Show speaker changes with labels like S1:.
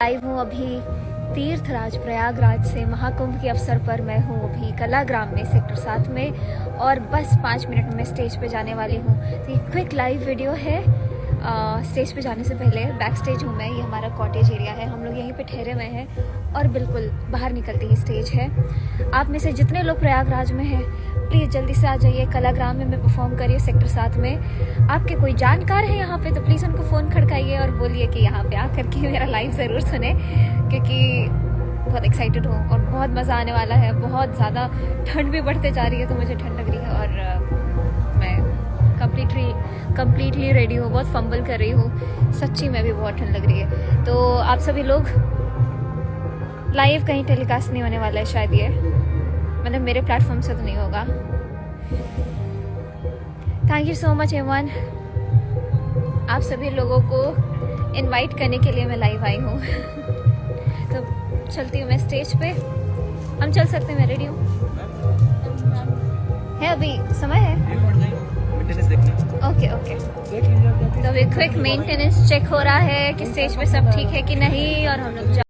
S1: Live हूँ अभी तीर्थराज प्रयागराज से। महाकुंभ के अवसर पर मैं हूँ अभी कलाग्राम में सेक्टर 7 में और बस 5 मिनट में स्टेज पे जाने वाली हूँ। तो ये क्विक लाइव वीडियो है। स्टेज पे जाने से पहले बैक स्टेज हूँ मैं। ये हमारा कॉटेज एरिया है, हम लोग यहीं पे ठहरे हुए हैं और बिल्कुल बाहर निकलते ही स्टेज है। आप में से जितने लोग प्रयागराज में हैं प्लीज़ जल्दी से आ जाइए। कलाग्राम में मैं परफॉर्म कर रही हूँ सेक्टर 7 में। आपके कोई जानकार है यहाँ पे तो प्लीज़ उनको फ़ोन खड़काइए और बोलिए कि यहाँ पे आकर के मेरा लाइव ज़रूर सुने, क्योंकि बहुत एक्साइटेड हूँ और बहुत मज़ा आने वाला है। बहुत ज़्यादा ठंड भी बढ़ते जा रही है तो मुझे ठंड लग रही है और मैं कम्प्लीटली रेडी हूँ। बहुत फंबल कर रही हूँ, सच्ची में भी बहुत ठंड लग रही है। तो आप सभी लोग, लाइव कहीं टेलीकास्ट नहीं होने वाला है शायद, ये मतलब मेरे प्लेटफॉर्म से तो नहीं होगा। Thank you so much everyone. आप सभी लोगों को इनवाइट करने के लिए मैं लाइव आई हूँ। तो चलती हूँ मैं स्टेज पे। हम चल सकते हैं, मैं रेडी हूँ। है अभी समय है? ओके। तो अभी क्विक मेंटेनेंस चेक हो रहा है कि स्टेज पे सब ठीक है कि नहीं और हम लोग